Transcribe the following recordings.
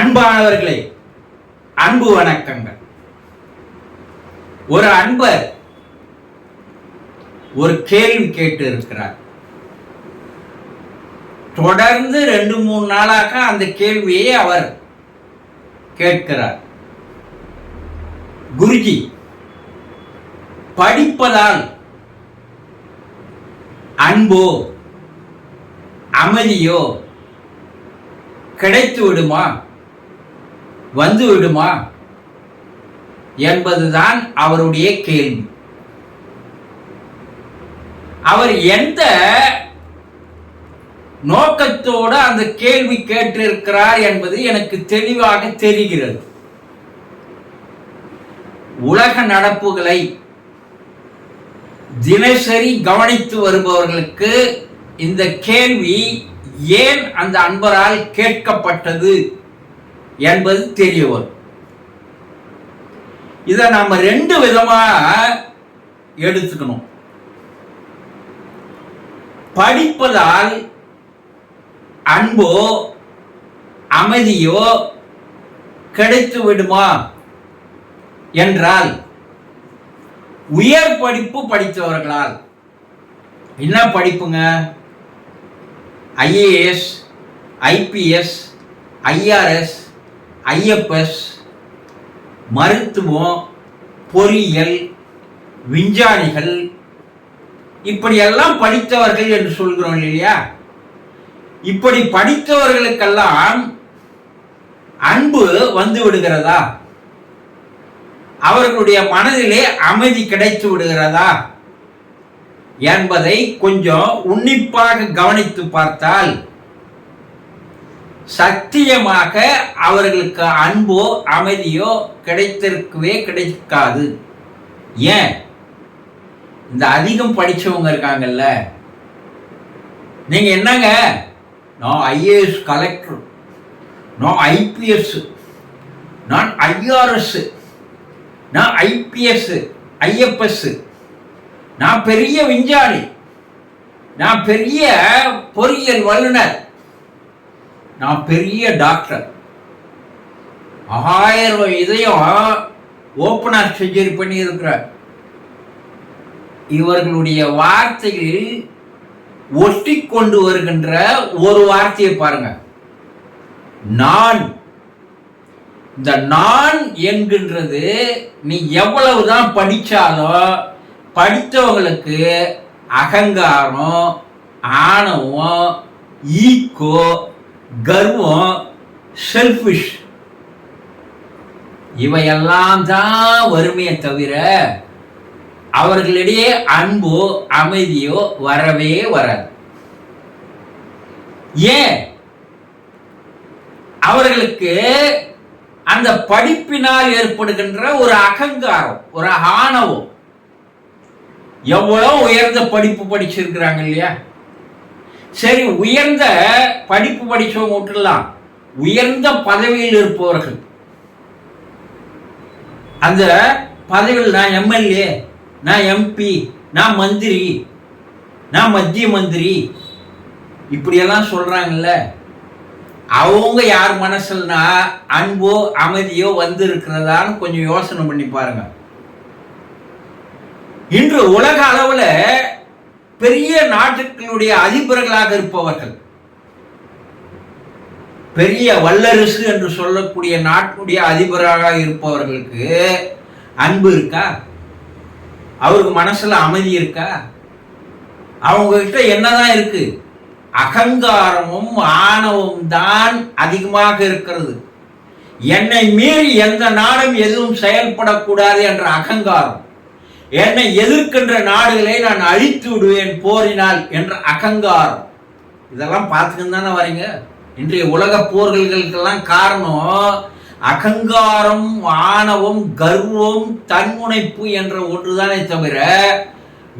அன்பானவர்களே, அன்பு வணக்கங்கள். ஒரு அன்பர் ஒரு கேள்வி கேட்டு இருக்கிறார். தொடர்ந்து 2-3 நாளாக அந்த கேள்வியை அவர் கேட்கிறார். குருஜி, படிப்பதால் அன்போ அமைதியோ கிடைத்து விடுமா, வந்து விடுமா என்பதுதான் அவருடைய கேள்வி. அவர் எந்த நோக்கத்தோடு அந்த கேள்வி கேட்டிருக்கிறார் என்பது எனக்கு தெளிவாக தெரிகிறது. உலக நடப்புகளை தினசரி கவனித்து வருபவர்களுக்கு இந்த கேள்வி ஏன் அந்த அன்பரால் கேட்கப்பட்டது என்பது தெரிய வரும். இதை நாம 2 விதமா எடுத்துக்கணும். படிப்பதால் அன்போ அமைதியோ கிடைத்து விடுமா என்றால், உயர் படிப்பு படித்தவர்களால், என்ன படிப்புங்க, IAS, IPS, IRS, IFS, மருத்துவம், பொறியியல், விஞ்ஞானிகள், இப்படியெல்லாம் படித்தவர்கள் என்று சொல்கிறோம் இல்லையா? இப்படி படித்தவர்களுக்கெல்லாம் அன்பு வந்து விடுகிறதா? அவர்களுடைய மனதிலே அமைதி கிடைத்து விடுகிறதா என்பதை கொஞ்சம் உன்னிப்பாக கவனித்து பார்த்தால் சத்தியமாக அவர்களுக்கு அன்போ அமைதியோ கிடைத்திருக்கவே கிடைக்காது. ஏன்? இந்த அதிகம் படிச்சவங்க இருக்காங்கல்ல, நீங்க என்னங்க, நான் IAS கலெக்டர், நான் IPS, நான் IRS, நான் IPS, IFS, நான் பெரிய விஞ்ஞானி, நான் பெரிய பொறியியல் வல்லுநர், நான் பெரிய டாக்டர், 1000 இதயம் ஓப்பனர் சர்ஜரி பண்ணி இருக்கிறார். இவர்களுடைய வார்த்தைகளில் ஒட்டி கொண்டு வருகின்ற ஒரு வார்த்தையை பாருங்க, நான். இந்த நான் என்கின்றது நீ எவ்வளவுதான் படிச்சாலும் படித்தவங்களுக்கு அகங்காரம், ஆணவம், ஈகோ, கர்வம், செல்ஃபிஷ் இவையெல்லாம் தான் வறுமையை தவிர அவர்களிடையே அன்போ அமைதியோ வரவே வராது. ஏன்? அவர்களுக்கு அந்த படிப்பினால் ஏற்படுகின்ற ஒரு அகங்காரம், ஒரு ஆணவம். எவ்வளவு உயர்ந்த படிப்பு படிச்சிருக்கிறாங்க இல்லையா? சரி, உயர்ந்த படிப்பு படிச்சவங்க விட்டுலாம், உயர்ந்த பதவியில் இருப்பவர்கள், அந்த பதவியில் நான் MLA, நான் MP, நான் மந்திரி, நான் மத்திய மந்திரி, இப்படியெல்லாம் சொல்றாங்கல்ல, அவங்க யார் மனசுலனா அன்போ அமைதியோ வந்து இருக்கிறதான்னு கொஞ்சம் யோசனை பண்ணி பாருங்க. இன்று உலக அளவுல பெரிய நாட்டுகளுடைய அதிபர்களாக இருப்பவர்கள், பெரிய வல்லரசு என்று சொல்லக்கூடிய நாட்டுடைய அதிபராக இருப்பவர்களுக்கு அன்பு இருக்கா? அவருக்கு மனசுல அமைதி இருக்கா? அவங்க கிட்ட என்னதான் இருக்கு? அகங்காரமும் ஆணவமும் தான் அதிகமாக இருக்கிறது. என்னை மீறி எந்த நாடும் எதுவும் செயல்படக்கூடாது என்ற அகங்காரம், என்னை எதிர்க்கின்ற நாடுகளை நான் அழித்து விடுவேன் போரினால் என்ற அகங்காரம். இதெல்லாம் பார்த்துக்கிட்டு தானே வரீங்க. இன்றைய உலக போர்களுக்கெல்லாம் காரணம் அகங்காரம், ஆணவம், கர்வம், தன்முனைப்பு என்ற ஒன்றுதானே தவிர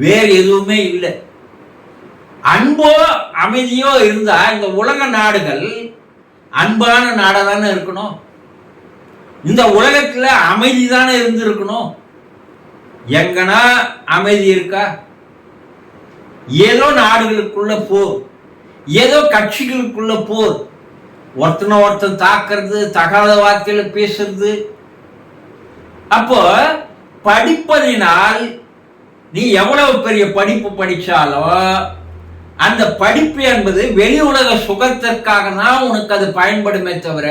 வேறு எதுவுமே இல்லை. அன்போ அமைதியோ இருந்தா இந்த உலக நாடுகள் அன்பான நாடா தானே இருக்கணும். இந்த உலகத்துல அமைதி தானே இருந்திருக்கணும். எங்கன்னா அமைதி இருக்கா? ஏதோ நாடுகளுக்குள்ள போர், ஏதோ கட்சிகளுக்குள்ள போர், ஒருத்தனை ஒருத்தன் தாக்குறது, தகாத வார்த்தையில பேசுறது. அப்போ படிப்பதினால் நீ எவ்வளவு பெரிய படிப்பு படிச்சாலும் அந்த படிப்பு என்பது வெளி உலக சுகத்திற்காக தான் உனக்கு அது பயன்படுமே தவிர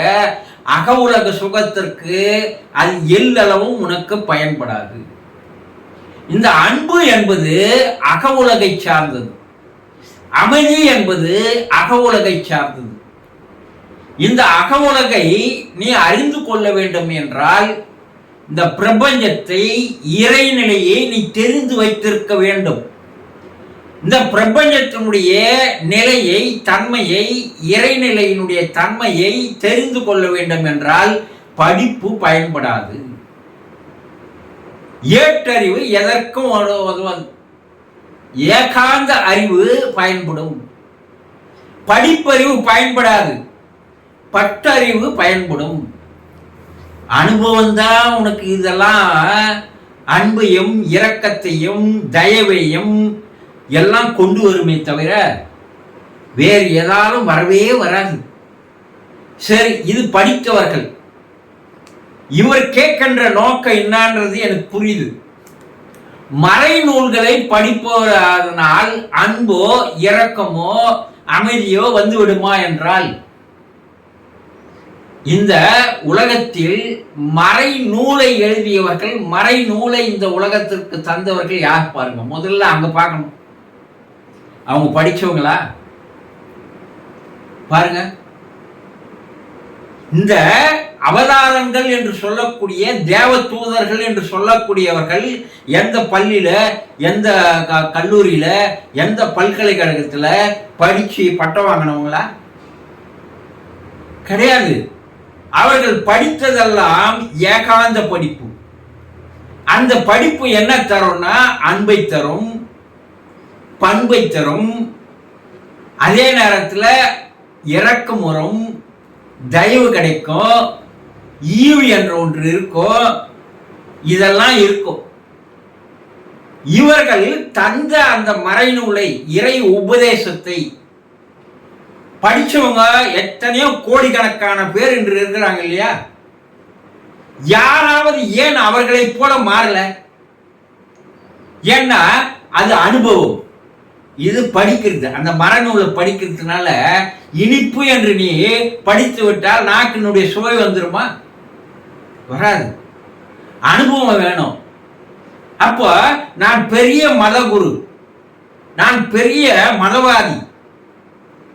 அக உலக சுகத்திற்கு அது எல்லளவும் உனக்கு பயன்படாது. இந்த அன்பு என்பது அக உலகை சார்ந்தது, அமைதி என்பது அக உலகை சார்ந்தது. இந்த அக உலகை நீ அறிந்து கொள்ள வேண்டும் என்றால் இந்த பிரபஞ்சத்தை, இறைநிலையை நீ தெரிந்து வைத்திருக்க வேண்டும். இந்த பிரபஞ்சத்தினுடைய நிலையை, தன்மையை, இறைநிலையினுடைய தன்மையை தெரிந்து கொள்ள வேண்டும் என்றால் படிப்பு பயன்படாது. ஏற்றறிவு எதற்கும் உதவாது. ஏகாந்த அறிவு பயன்படும். படிப்பறிவு பயன்படாது, பட்டறிவு பயன்படும். அனுபவம் தான் உனக்கு இதெல்லாம் அன்பையும் இரக்கத்தையும் தயவையும் எல்லாம் கொண்டு வருமே தவிர வேறு ஏதாலும் வரவே வராது. சரி, இது படித்தவர்கள். இவர் கேட்கின்ற நோக்கம் என்னன்றது எனக்கு புரியுது. மறைநூல்களை படிப்பதனால் அன்போ இரக்கமோ அமைதியோ வந்து விடுமா என்றால், இந்த உலகத்தில் மறைநூலை எழுதியவர்கள், மறைநூலை இந்த உலகத்திற்கு தந்தவர்கள் யார் பாருங்க. முதல்ல அங்க பார்க்கணும். அவங்க படிச்சவங்களா பாருங்க. இந்த அவதாரங்கள் என்று சொல்லக்கூடிய தேவ தூதர்கள் என்று சொல்லக்கூடியவர்கள் எந்த பள்ளியில, எந்த கல்லூரியில, எந்த பல்கலைக்கழகத்துல படிச்சு பட்டம் வாங்கினவங்களா? கிடையாது. அவர்கள் படித்ததெல்லாம் ஏகாந்த படிப்பு. அந்த படிப்பு என்ன தரும்னா அன்பை தரும், பண்பை தரும், அதே நேரத்தில் இரக்கம் வரும், தயவு கிடைக்கும், ஈவு என்ற ஒன்று இருக்கும். இதெல்லாம் இருக்கும். இவர்கள் தந்த அந்த மறைநூலை, இறை உபதேசத்தை படிச்சவங்க எத்தனையோ கோடிக்கணக்கான பேர் இன்று இருக்கிறாங்க இல்லையா? யாராவது ஏன் அவர்களை போல மாறல? ஏன்னா அது அனுபவம். இது படிக்கிறது. அந்த மறைநூலை படிக்கிறதுனால இனிப்பு என்று நீ படித்து விட்டால் நாக்கினுடைய சுவை வந்துருமா? வராது. அனுபவம் வேணும். அப்போ நான் பெரிய மதகுரு, நான் பெரிய மதவாதி,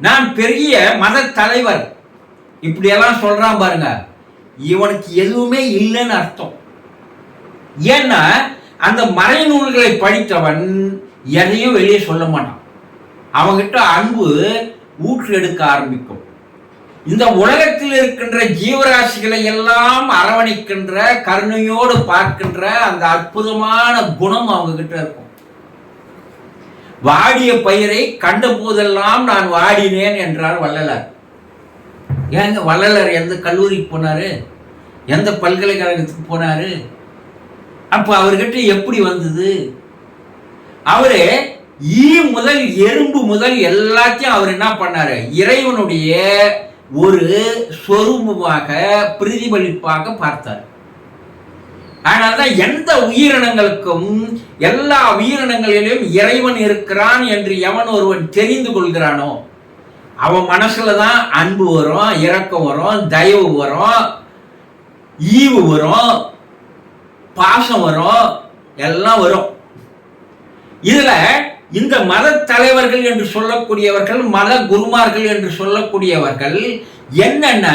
நான் பெரிய மத தலைவர், இப்படியெல்லாம் சொல்றான் பாருங்க, இவனுக்கு எதுவுமே இல்லைன்னு அர்த்தம். ஏன்னா அந்த மறைநூல்களை படித்தவன் எதையும் வெளியே சொல்ல மாட்டான். அவங்கிட்ட அன்பு ஊற்று எடுக்க ஆரம்பிக்கும். இந்த உலகத்தில் இருக்கின்ற ஜீவராசிகளை எல்லாம் அரவணைக்கின்ற, கருணையோடு பார்க்கின்ற அந்த அற்புதமான குணம் அவங்க கிட்ட இருக்கும். வாடிய பயிரை கண்ட போதெல்லாம் நான் வாடினேன் என்றார் வள்ளலார். ஏங்க வள்ளலார் எந்த கல்லூரிக்கு போனாரு, எந்த பல்கலைக்கழகத்துக்கு போனாரு? அப்ப அவர்கிட்ட எப்படி வந்தது? அவரு ஈ முதல் எறும்பு முதல் எல்லாத்தையும் அவர் என்ன பண்ணாரு? இறைவனுடைய ஒரு சொரூபமாக, பிரதிபலிப்பாக பார்த்தார். அதனால்தான் எந்த உயிரினங்களுக்கும், எல்லா உயிரினங்களிலும் இறைவன் இருக்கிறான் என்று எவன் ஒருவன் தெரிந்து கொள்கிறானோ அவன் மனசுலதான் அன்பு வரும், இரக்கம் வரும், தயவு வரும், ஈவு வரும், பாசம் வரும், எல்லாம் வரும். இதுல இந்த மத தலைவர்கள் என்று சொல்லக்கூடியவர்கள், மத குருமார்கள் என்று சொல்லக்கூடியவர்கள் என்னென்ன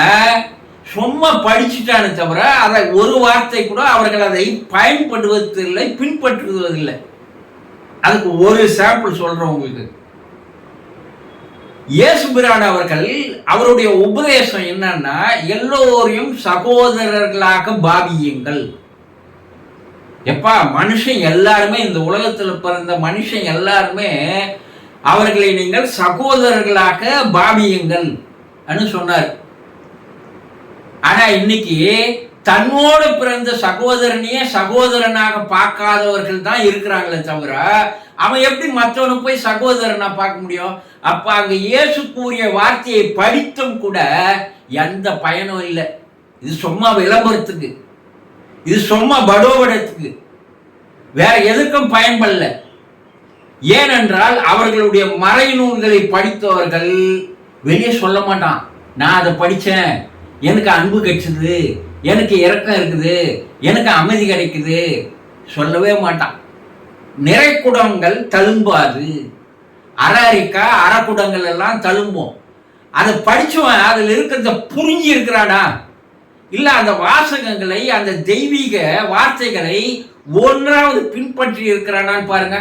சும்மா படிச்சுட்டானு தவிர அதை ஒரு வார்த்தை கூட அவர்கள் அதை பயன்படுத்துவதில்லை, பின்பற்றுவதில்லை. அதுக்கு ஒரு சாம்பிள் சொல்றேன் உங்களுக்கு. இயேசு பிரான் அவர்கள், அவருடைய உபதேசம் என்னன்னா, எல்லோரையும் சகோதரர்களாக பாவியுங்கள். எப்பா, மனுஷன் எல்லாருமே, இந்த உலகத்தில் பிறந்த மனுஷன் எல்லாருமே அவர்களை நீங்கள் சகோதரர்களாக பாவியுங்கள் அப்படின்னு சொன்னார். ஆனா இன்னைக்கு தன்னோடு பிறந்த சகோதரனையே சகோதரனாக பார்க்காதவர்கள் தான் இருக்கிறாங்களே தவிர அவன் எப்படி மற்றவனு போய் சகோதரனா பார்க்க முடியும்? அப்ப அங்க இயேசு கூறிய வார்த்தையை படித்தும் கூட எந்த பயனும் இல்லை. இது சும்மா விளம்பரத்துக்கு, இது சும்மா படோபடத்துக்கு, வேற எதுக்கும் பயன்படல. ஏனென்றால் அவர்களுடைய மறைநூல்களை படித்தவர்கள் வெளியே சொல்ல மாட்டான், நான் அதை படித்தேன், எனக்கு அன்பு கிடைச்சது, எனக்கு இரக்கம் இருக்குது, எனக்கு அமைதி கிடைக்குது, சொல்லவே மாட்டான். நிறைக்குடங்கள் தழும்பாது, அரிக்கா அறக்குடங்கள் எல்லாம் தழும்போம். அதை படிச்சவன் அதில் இருக்கிறத புரிஞ்சு இருக்கிறானா, இல்ல அந்த வாசகங்களை, அந்த தெய்வீக வார்த்தைகளை ஒன்றாவது பின்பற்றி இருக்கிறானான்னு பாருங்க.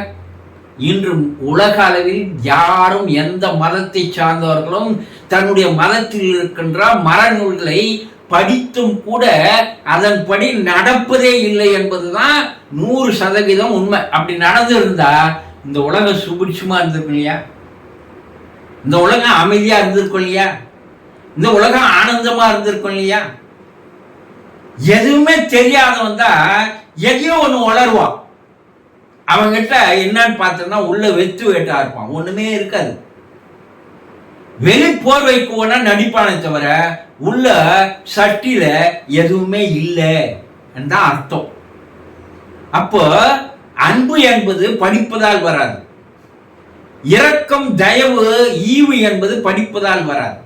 இன்று உலக அளவில் யாரும் எந்த மதத்தை சார்ந்தவர்களும் தன்னுடைய மதத்தில் இருக்கின்ற மரநூல்களை படித்தும் கூட அதன்படி நடப்பதே இல்லை என்பதுதான் 100% உண்மை. அப்படி நடந்து இருந்தா இந்த உலகம் சுபிட்சமா இருந்திருக்கும் இல்லையா, இந்த உலகம் அமைதியா இருந்திருக்கும் இல்லையா, இந்த உலகம் ஆனந்தமா இருந்திருக்கும் இல்லையா. எதுவுமே தெரியாதவன் தான் எதையோ ஒன்று வளருவான். அவங்கிட்ட என்னன்னு பார்த்தோம்னா உள்ள வெத்து வேட்டா இருப்பான், ஒண்ணுமே இருக்காது. வெளி போர்வைக்கு வேணா நடிப்பானே தவிர உள்ள சட்டியில எதுவுமே இல்லை என்றான் அர்த்தம். அப்போ அன்பு என்பது படிப்பதால் வராது, இரக்கம் தயவு ஈவு என்பது படிப்பதால் வராது.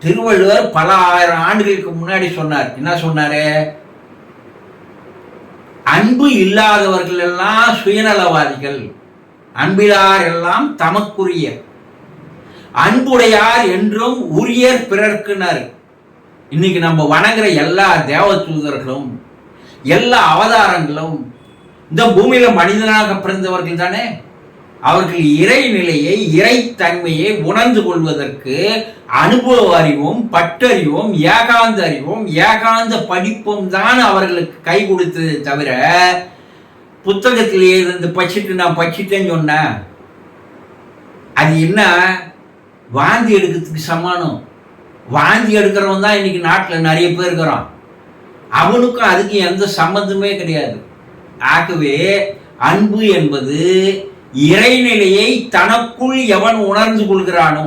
திருவள்ளுவர் பல ஆயிரம் ஆண்டுகளுக்கு முன்னாடி சொன்னார். என்ன சொன்னாரு? அன்பு இல்லாதவர்கள் எல்லாம் சுயநலவாதிகள், அன்பிலார் எல்லாம் தமக்குரிய, அன்புடையார் என்றும் உரியர் பிறர்க்குனர். இன்னைக்கு நம்ம வணங்குற எல்லா தேவ தூதர்களும் எல்லா அவதாரங்களும் இந்த பூமியில மனிதனாக பிறந்தவர்கள் தானே. அவர்கள் இறைநிலையை, இறைத்தன்மையை உணர்ந்து கொள்வதற்கு அனுபவ அறிவும் பட்டறிவும் ஏகாந்த அறிவும் ஏகாந்த படிப்பும் தான் அவர்களுக்கு கை கொடுத்தது தவிர புத்தகத்திலேயே இருந்து படிச்சுட்டு நான் படிச்சுட்டேன்னு சொன்னேன் அது என்ன வாந்தி எடுக்கிறதுக்கு சமானம். வாந்தி எடுக்கிறவன் தான் இன்னைக்கு நாட்டில் நிறைய பேர் இருக்கிறான். அவனுக்கும் அதுக்கு எந்த சம்பந்தமே கிடையாது. ஆகவே அன்பு என்பது இறைநிலையை தனக்குள் எவன் உணர்ந்து கொள்கிறானோ,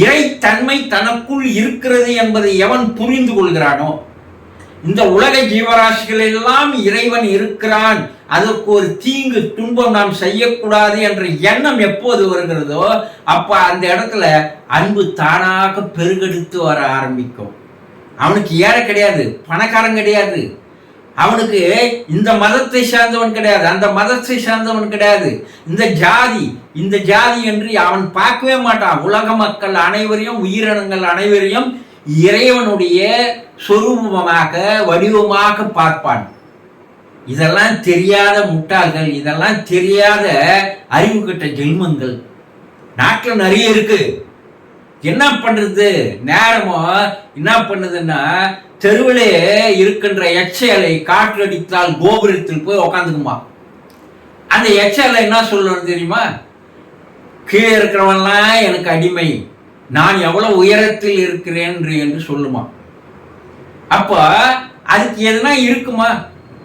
இறைத்தன்மை தனக்குள் இருக்கிறது என்பதை எவன் புரிந்து கொள்கிறானோ, இந்த உலக ஜீவராசிகள் எல்லாம் இறைவன் இருக்கிறான், அதற்கு ஒரு தீங்கு துன்பம் நாம் செய்யக்கூடாது என்ற எண்ணம் எப்போது வருகிறதோ அப்ப அந்த இடத்துல அன்பு தானாக பெருகெடுத்து வர ஆரம்பிக்கும். அவனுக்கு ஏழை கிடையாது, பணக்காரன் கிடையாது, அவனுக்கு இந்த மதத்தை சார்ந்தவன் கிடையாது, அந்த மதத்தை சார்ந்தவன் கிடையாது, இந்த ஜாதி என்று அவன் பார்க்கவே மாட்டான். உலக மக்கள் அனைவரையும், உயிரினங்கள் அனைவரையும் இறைவனுடைய சொரூபமாக வடிவமாக பார்ப்பான். இதெல்லாம் தெரியாத முட்டாள்கள், இதெல்லாம் தெரியாத அறிவு கட்ட ஜென்மங்கள் நாட்டில் நிறைய இருக்கு. என்ன பண்றது? நேரமோ என்ன பண்ணுதுன்னா தெருவிலே இருக்கின்ற எச்சலை காற்றடித்தால் கோபுரத்தில் போய் உக்காந்துக்குமா. அந்த எச்சலை என்ன சொல்லணும் தெரியுமா? கீழே இருக்கிறவன்லாம் எனக்கு அடிமை, நான் எவ்வளவு உயரத்தில் இருக்கிறேன் என்று சொல்லுமா. அப்ப அதுக்கு எதுனா இருக்குமா?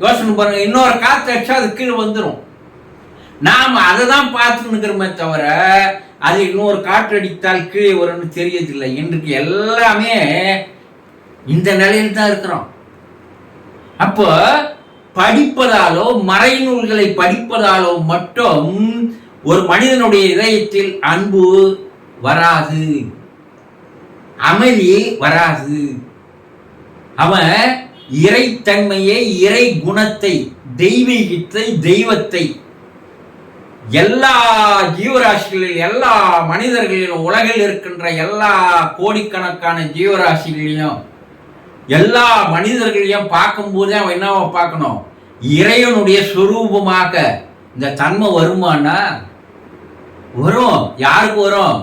யோசனை பாருங்க. இன்னொரு காற்று அடிச்சா அது கீழே வந்துடும். நாம் அதை தான் பார்த்து நிற்கிறோமே தவிர அது இன்னொரு காற்று அடித்தால் கீழே வரும்னு தெரியதில்லை. இன்றைக்கு எல்லாமே இந்த நிலையில் தான் இருக்கிறோம். அப்போ படிப்பதாலோ மறைநூல்களை படிப்பதாலோ மட்டும் ஒரு மனிதனுடைய இதயத்தில் அன்பு வராது, அமைதி வராது. அவன் இறைத்தன்மையை, இறை குணத்தை, தெய்வீகத்தை, தெய்வத்தை எல்லா ஜீவராசிகளில், எல்லா மனிதர்களிலும், உலகில் இருக்கின்ற எல்லா கோடிக்கணக்கான ஜீவராசிகளையும், எல்லா மனிதர்களையும் பார்க்கும்போதே அவன் என்னவா பார்க்கணும்? இறைவனுடைய சொரூபமாக இந்த தன்மை வருமானா? வரும். யாருக்கு வரும்?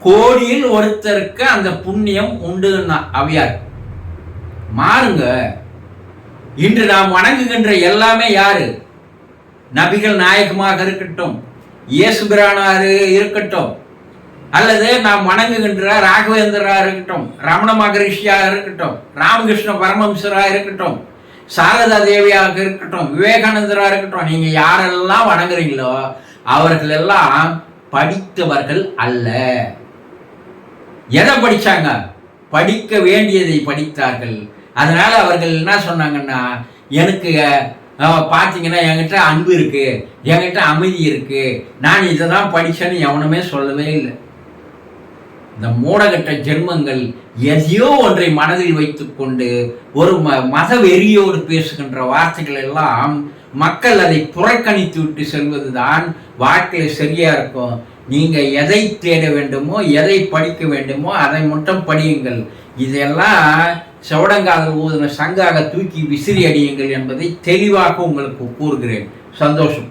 கோடியில் ஒருத்தருக்கு அந்த புண்ணியம் உண்டுன்னா அவையார். மாறுங்க. இன்று நாம் வணங்குகின்ற எல்லாமே யாரு? நபிகள் நாயகமாக இருக்கட்டும், இயேசு பிரானாரு இருக்கட்டும், அல்லது நாம் வணங்குகின்ற ராகவேந்திரா இருக்கட்டும், ரமண மகரிஷியா இருக்கட்டும், ராமகிருஷ்ண பரமஹம்சரா இருக்கட்டும், சாரதா தேவியாக இருக்கட்டும், விவேகானந்தரா இருக்கட்டும், நீங்க யாரெல்லாம் வணங்குறீங்களோ அவர்கள் எல்லாம் படித்தவர்கள் அல்ல. எதை படிச்சாங்க? படிக்க வேண்டியதை படித்தார்கள். அதனால அவர்கள் என்ன சொன்னாங்கன்னா, எனக்கு பார்த்தீங்கன்னா என்கிட்ட அன்பு இருக்கு, என்கிட்ட அமைதி இருக்கு, நான் இதை தான் படிச்சேன்னு எவனுமே சொல்லவே இல்லை. இந்த மூடகட்ட ஜென்மங்கள் எதையோ ஒன்றை மனதில் வைத்துக்கொண்டு ஒரு மத வெறியோடு பேசுகின்ற வார்த்தைகள் எல்லாம் மக்கள் அதை புறக்கணித்து விட்டு செல்வதுதான் வாழ்க்கையில் சரியா இருக்கும். நீங்க எதை தேட வேண்டுமோ, எதை படிக்க வேண்டுமோ அதை மட்டும் படியுங்கள். இதெல்லாம் செவடங்காதல் ஊதின சங்காக தூக்கி விசிறி அடியுங்கள் என்பதை தெளிவாக உங்களுக்கு கூறுகிறேன். சந்தோஷம்.